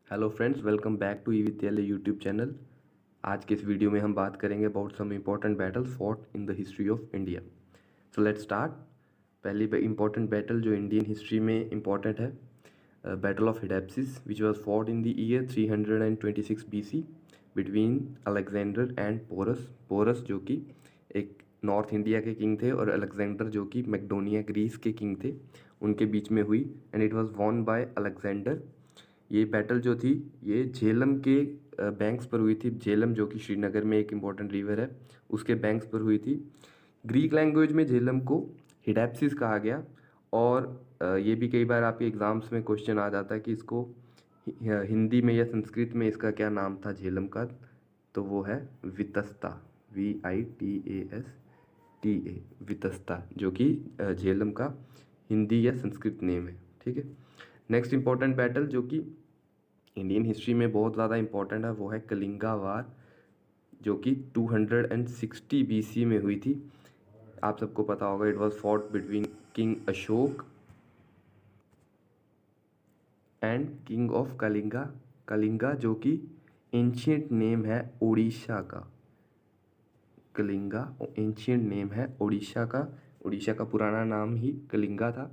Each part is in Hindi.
Hello friends, welcome back to e Vidyalaya YouTube channel. आज के इस वीडियो में हम बात करेंगे about some important battles fought in the history of India. So let's start. पहली इम्पॉर्टेंट बैटल जो इंडियन हिस्ट्री में इम्पॉर्टेंट है, battle of Hydaspes which was fought in the year 326 BC between Alexander and Porus. Porus जो कि एक नॉर्थ इंडिया के किंग थे और अलेक्जेंडर जो कि मैक्डोनिया ग्रीस के किंग थे, उनके बीच में हुई and it was won by Alexander. ये बैटल जो थी ये झेलम के बैंक्स पर हुई थी। झेलम जो कि श्रीनगर में एक इम्पॉर्टेंट रिवर है, उसके बैंक्स पर हुई थी। ग्रीक लैंग्वेज में झेलम को हिडेप्सिस कहा गया और ये भी कई बार आपके एग्जाम्स में क्वेश्चन आ जाता है कि इसको हिंदी में या संस्कृत में इसका क्या नाम था झेलम का, तो वो है वितस्ता। VITASTA, वितस्ता, जो कि झेलम का हिंदी या संस्कृत नेम है। ठीक है। नेक्स्ट इंपॉर्टेंट बैटल जो कि इंडियन हिस्ट्री में बहुत ज़्यादा इंपॉर्टेंट है वो है कलिंगा वार, जो कि 260 BC में हुई थी। आप सबको पता होगा, it was fought between king Ashok and king of Kalinga. Kalinga जो कि एंशियंट नेम है उड़ीसा का। कलिंगा एंशियंट नेम है उड़ीसा का। उड़ीसा का पुराना नाम ही कलिंगा था।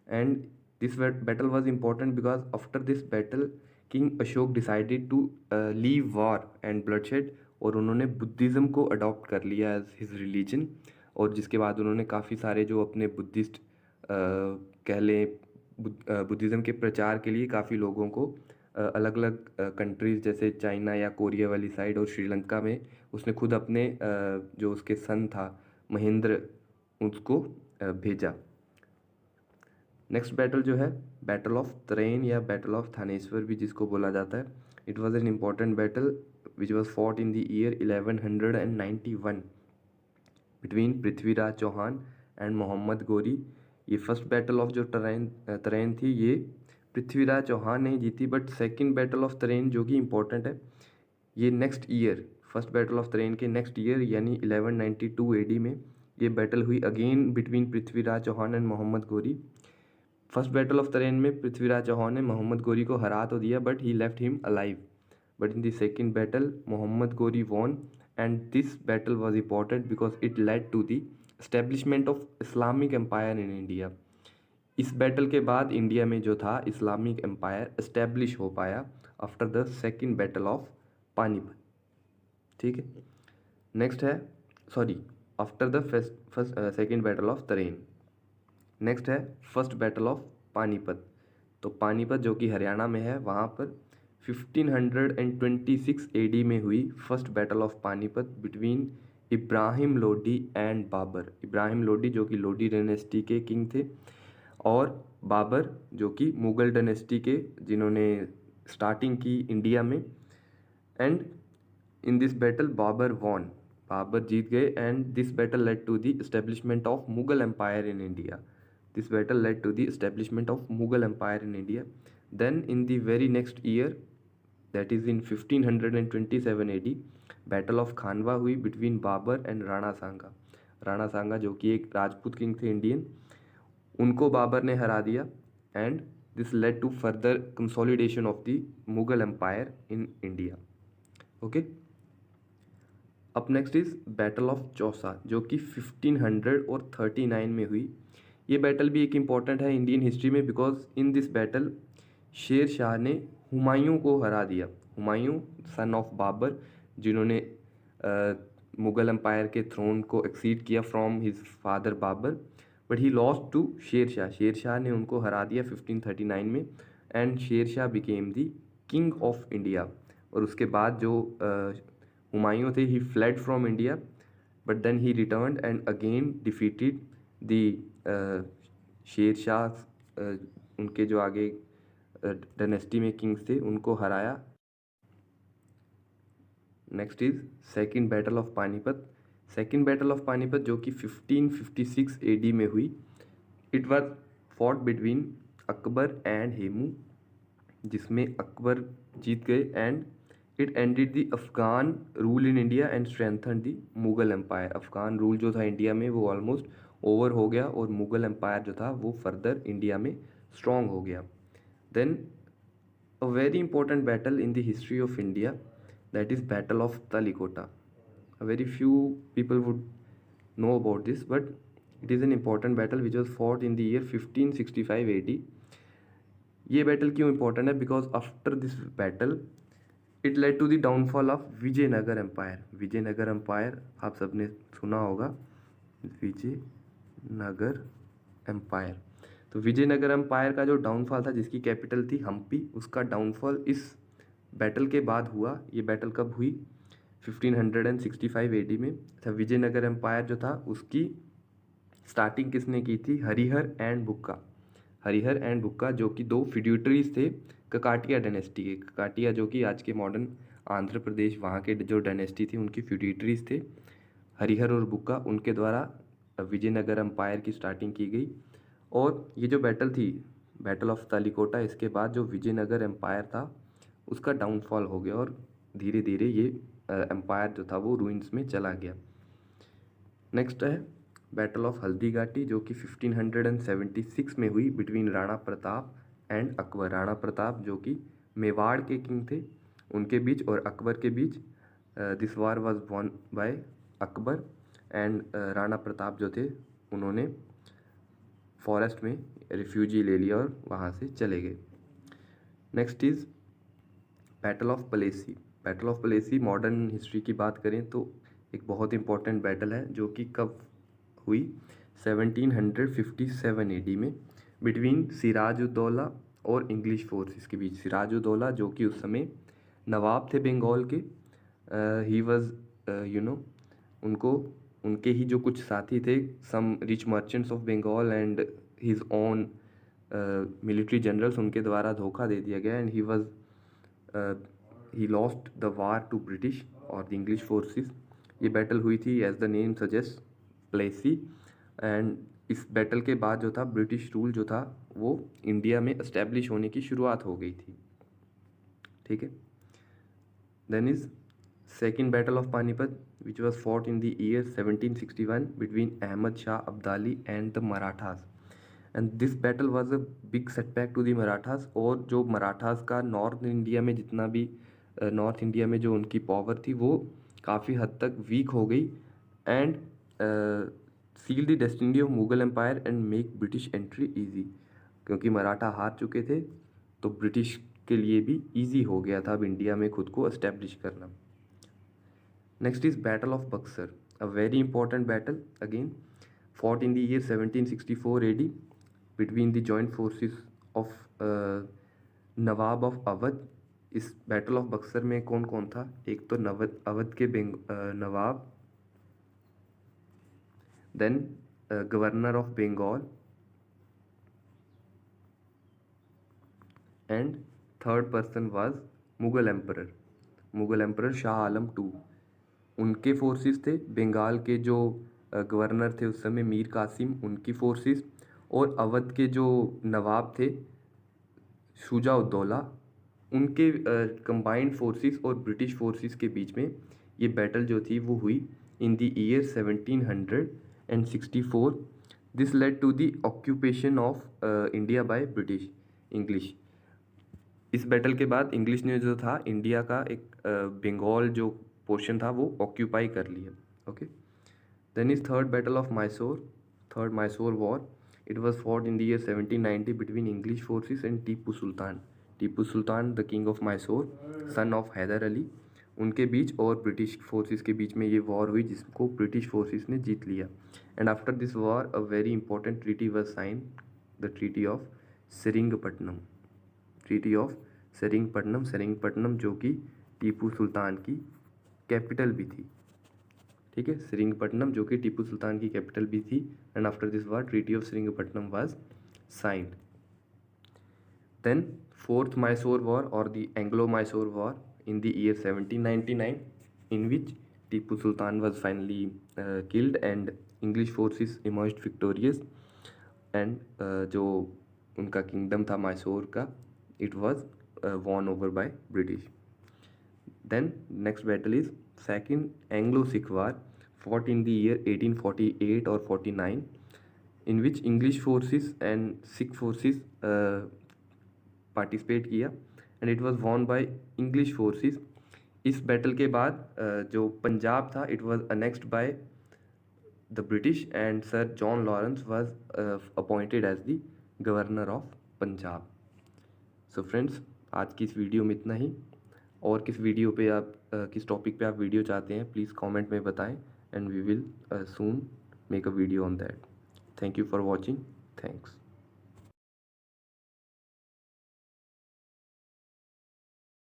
And this battle was important because after this battle king Ashoka decided to leave war and bloodshed, और उन्होंने बुद्धिज़्म को अडॉप्ट कर लिया एज हिज रिलीजन। और जिसके बाद उन्होंने काफ़ी सारे जो अपने बुद्धिस्ट कह लें बुद्धिज़्म के प्रचार के लिए काफ़ी लोगों को अलग अलग कंट्रीज़ जैसे चाइना या कोरिया वाली साइड और श्रीलंका में उसने खुद अपने जो उसके सन था महेंद्र, उसको भेजा। नेक्स्ट बैटल जो है बैटल ऑफ तरेन या बैटल ऑफ थानेश्वर भी जिसको बोला जाता है। It was an important battle which was fought in the year 1191 between Prithviraj Chauhan and Mohammad Ghori. ये फर्स्ट बैटल ऑफ जो तरेन थी ये पृथ्वीराज चौहान ने जीती, बट सेकंड बैटल ऑफ तरेन जो कि इम्पोर्टेंट है ये next year, first battle of तरेन के नेक्स्ट ईयर यानी 1192 AD में ये बैटल हुई again between Prithviraj Chauhan and Mohammad Ghori. First battle of तरेन में पृथ्वीराज चौहान ने मोहम्मद गोरी को हरा तो दिया but he left him alive, but in the second battle Muhammad Ghori won and this battle was important because it led to the establishment of Islamic empire in India. इस बैटल के बाद इंडिया में जो था इस्लामिक एम्पायर एस्टेब्लिश हो पाया after the second battle of Panipat. ठीक है। नेक्स्ट है sorry after the first second battle of तरेन। नेक्स्ट है फर्स्ट बैटल ऑफ पानीपत। तो पानीपत जो कि हरियाणा में है, वहाँ पर 1526 AD में हुई first battle of Panipat between Ibrahim Lodi and Babur. Ibrahim Lodi जो कि लोडी डायनेस्टी के किंग थे और बाबर जो कि मुगल डायनेस्टी के जिन्होंने स्टार्टिंग की इंडिया में। And in this battle Babur won, Babur जीत गए and this battle led to the establishment of Mughal empire in India. This battle led to the establishment of Mughal Empire in India. Then in the very next year, that is in 1527 AD, Battle of Khanwa हुई between बाबर एंड राणा सांगा। राणा सांगा जो कि एक राजपूत किंग थे इंडियन, उनको बाबर ने हरा दिया and this led to further consolidation of the Mughal empire in India. Okay. अब next is battle of Chausa जो कि 1539 में हुई। ये बैटल भी एक इम्पॉर्टेंट है इंडियन हिस्ट्री में because in this battle Sher Shah ने हुमायूं को हरा दिया। हुमायूं सन ऑफ बाबर जिन्होंने मुगल एम्पायर के थ्रोन को एक्सीड किया from his father Babur, but he lost to Sher Shah. Sher Shah ने उनको हरा दिया 1539 में and Sher Shah became the king of India. और उसके बाद जो हुमायूं थे he fled from India, but then he returned and again defeated the Sher Shah. उनके जो आगे डायनेस्टी में किंग्स थे उनको हराया। Next is second battle of Panipat. Second battle of Panipat जो कि 1556 AD में हुई। It was fought between Akbar and Hemu, जिसमें अकबर जीत गए and it ended the Afghan rule in India and strengthen the Mughal empire. Afghan rule जो था इंडिया में वो ऑलमोस्ट ओवर हो गया और मुगल एम्पायर जो था वो फर्दर इंडिया में स्ट्रॉन्ग हो गया। Then a very important battle in the history of India, that is Battle of Talikota. A very few people would know about this, but it is an important battle which was fought in the year 1565 AD. ये बैटल क्यों इंपॉर्टेंट है? Because after this battle it led to the downfall of Vijayanagara empire. Vijayanagara empire आप सबने सुना होगा, विजयनगर एम्पायर. तो विजयनगर एम्पायर का जो डाउनफॉल था, जिसकी कैपिटल थी हम्पी, उसका डाउनफॉल इस बैटल के बाद हुआ. ये बैटल कब हुई? 1565 AD में. था विजयनगर एम्पायर जो था उसकी स्टार्टिंग किसने की थी? हरिहर एंड बुक्का. हरिहर एंड बुक्का जो कि दो फिड्यूटरीज थे ककाटिया डायनेस्टी के. ककाटिया जो कि आज के मॉडर्न आंध्र प्रदेश, वहाँ के जो डायनेस्टी थी उनकी फिड्यूटरीज थे. हरिहर और बुक्का, उनके द्वारा विजयनगर एम्पायर की स्टार्टिंग की गई. और ये जो बैटल थी, बैटल ऑफ तालिकोटा, इसके बाद जो विजयनगर एम्पायर था उसका डाउनफॉल हो गया और धीरे धीरे ये एम्पायर जो था वो रूइंस में चला गया. नेक्स्ट है बैटल ऑफ हल्दीघाटी, जो कि 1576 में हुई बिटवीन राणा प्रताप एंड अकबर. राणा प्रताप जो कि मेवाड़ के किंग थे, उनके बीच और अकबर के बीच. This war was won by Akbar and Rana Pratap जो थे उन्होंने फॉरेस्ट में रिफ्यूजी ले लिया और वहाँ से चले गए. Next is battle of Plassey. Battle of Plassey modern history की बात करें तो एक बहुत इंपॉर्टेंट बैटल है, जो कि कब हुई? 1757 AD में बिटवीन सिराजुद्दौला और इंग्लिश फोर्सेस के बीच. सिराजुद्दौला जो कि उस समय नवाब थे बंगाल के, ही वाज उनके ही जो कुछ साथी थे, some rich merchants of Bengal and his own military generals, उनके द्वारा धोखा दे दिया गया and he lost the war to British और द इंग्लिश फोर्सेस. ये बैटल हुई थी as the name suggest, Plassey. And इस बैटल के बाद जो था ब्रिटिश रूल जो था वो इंडिया में एस्टेब्लिश होने की शुरुआत हो गई थी. ठीक है. Then is second battle of Panipat which was fought in the year 1761 between Ahmad Shah Abdali and the Marathas. And this battle was a big setback to the Marathas. और जो मराठास का नॉर्थ इंडिया में जितना भी नॉर्थ इंडिया में जो उनकी पावर थी वो काफ़ी हद तक वीक हो गई and seal the destiny of Mughal empire and make British entry easy. क्योंकि मराठा हार चुके थे तो ब्रिटिश के लिए भी ईजी हो गया था अब इंडिया में खुद को एस्टेब्लिश करना. Next is Battle of Buxar, a very important battle again fought in the year 1764 AD between the joint forces of Nawab of Awadh. इस बैटल ऑफ बक्सर में कौन कौन था? एक तो अवध के नवाब, then governor of Bengal and third person was Mughal emperor Shah Alam II. उनके फोर्सेस थे. बंगाल के जो गवर्नर थे उस समय मीर कासिम, उनकी फोर्सेस, और अवध के जो नवाब थे शुजाउद्दौला, उनके कंबाइंड फोर्सेस और ब्रिटिश फोर्सेस के बीच में ये बैटल जो थी वो हुई in the year 1764. This led to the occupation of India by British English. इस बैटल के बाद इंग्लिश ने जो था इंडिया का एक बंगाल जो पोर्शन था वो ऑक्यूपाई कर लिया. Okay. Then is third battle of Mysore, third Mysore war. It was fought in the year 1790 between English forces and Tipu Sultan. Tipu Sultan the king of Mysore, son of Hyder Ali, उनके बीच और ब्रिटिश फोर्सेस के बीच में ये वॉर हुई जिसको ब्रिटिश फोर्सेस ने जीत लिया. And after this war a very important treaty was sign, the treaty of Seringapatam. Treaty of Seringapatam जो कि टीपू सुल्तान की कैपिटल भी थी. ठीक है. सेरिंगपट्टनम जो कि टीपू सुल्तान की कैपिटल भी थी. And after this war treaty of Seringapatam was signed. Then fourth Mysore war और the Anglo Mysore war in the year 1799 in which Tipu Sultan was finally killed and English forces emerged victorious and जो उनका किंगडम था मैसूर का, it was won over by British. Then next battle is second Anglo-Sikh war fought in the year 1848 or 49 in which English forces and Sikh forces participate किया and it was won by English forces. इस बैटल के बाद जो पंजाब था it was annexed by the British and sir John Lawrence was appointed as the governor of Punjab. So friends, आज की इस वीडियो में इतना ही। और किस वीडियो पे आप किस टॉपिक पे आप वीडियो चाहते हैं प्लीज़ कमेंट में बताएं and we will soon make a video on that. Thank you for watching. Thanks.